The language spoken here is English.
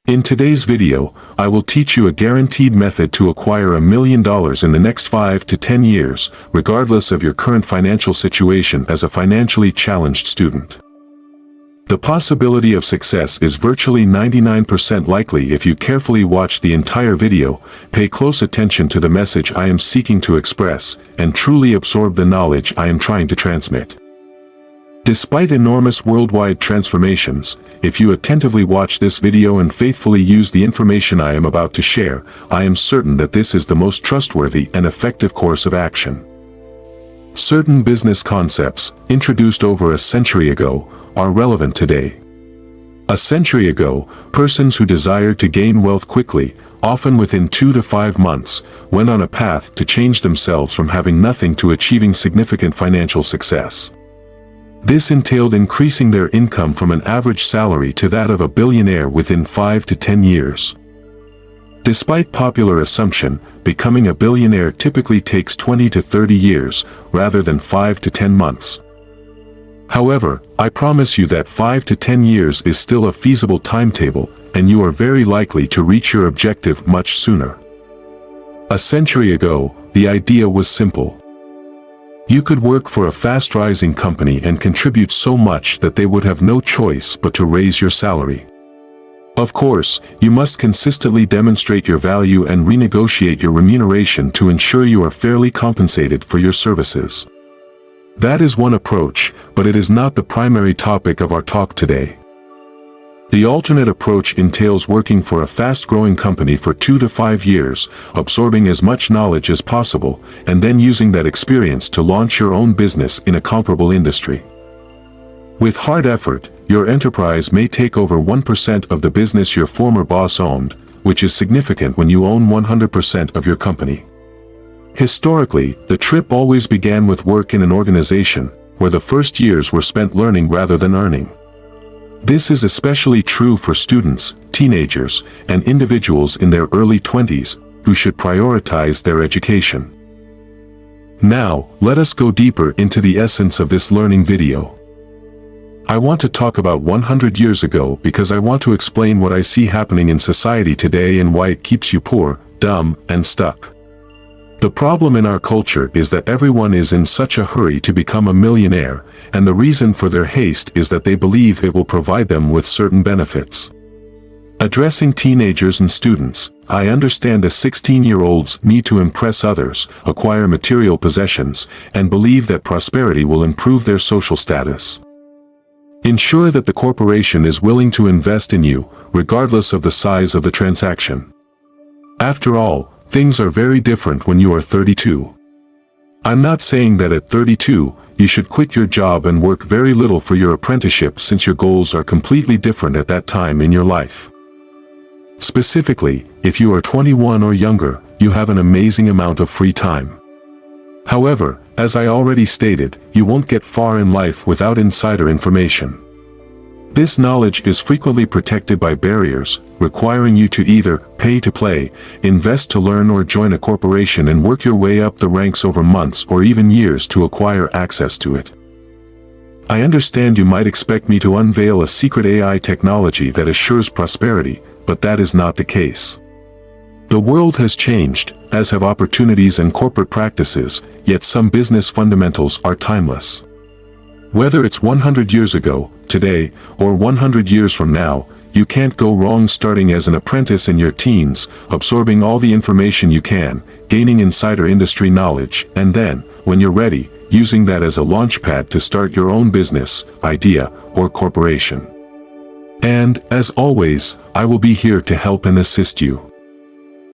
In today's video, I will teach you a guaranteed method to acquire $1 million in the next 5 to 10 years, regardless of your current financial situation as a financially challenged student. The possibility of success is virtually 99% likely if you carefully watch the entire video, pay close attention to the message I am seeking to express, and truly absorb the knowledge I am trying to transmit. Despite enormous worldwide transformations, if you attentively watch this video and faithfully use the information I am about to share, I am certain that this is the most trustworthy and effective course of action. Certain business concepts, introduced over a century ago, are relevant today. A century ago, persons who desired to gain wealth quickly, often within 2 to 5 months, went on a path to change themselves from having nothing to achieving significant financial success. This entailed increasing their income from an average salary to that of a billionaire within 5 to 10 years. Despite popular assumption, becoming a billionaire typically takes 20 to 30 years, rather than 5 to 10 months. However, I promise you that 5 to 10 years is still a feasible timetable, and you are very likely to reach your objective much sooner. A century ago, the idea was simple. You could work for a fast-rising company and contribute so much that they would have no choice but to raise your salary. Of course, you must consistently demonstrate your value and renegotiate your remuneration to ensure you are fairly compensated for your services. That is one approach, but it is not the primary topic of our talk today. The alternate approach entails working for a fast-growing company for 2 to 5 years, absorbing as much knowledge as possible, and then using that experience to launch your own business in a comparable industry. With hard effort, your enterprise may take over 1% of the business your former boss owned, which is significant when you own 100% of your company. Historically, the trip always began with work in an organization, where the first years were spent learning rather than earning. This is especially true for students, teenagers, and individuals in their early 20s, who should prioritize their education. Now, let us go deeper into the essence of this learning video. I want to talk about 100 years ago because I want to explain what I see happening in society today and why it keeps you poor, dumb, and stuck. The problem in our culture is that everyone is in such a hurry to become a millionaire, and the reason for their haste is that they believe it will provide them with certain benefits. Addressing teenagers and students, I understand that 16-year-olds need to impress others, acquire material possessions, and believe that prosperity will improve their social status. Ensure that the corporation is willing to invest in you, regardless of the size of the transaction. After all, things are very different when you are 32. I'm not saying that at 32, you should quit your job and work very little for your apprenticeship since your goals are completely different at that time in your life. Specifically, if you are 21 or younger, you have an amazing amount of free time. However, as I already stated, you won't get far in life without insider information. This knowledge is frequently protected by barriers, requiring you to either pay to play, invest to learn, or join a corporation and work your way up the ranks over months or even years to acquire access to it. I understand you might expect me to unveil a secret AI technology that assures prosperity, but that is not the case. The world has changed, as have opportunities and corporate practices, yet some business fundamentals are timeless. Whether it's 100 years ago, today, or 100 years from now, you can't go wrong starting as an apprentice in your teens, absorbing all the information you can, gaining insider industry knowledge, and then, when you're ready, using that as a launchpad to start your own business, idea, or corporation. And, as always, I will be here to help and assist you.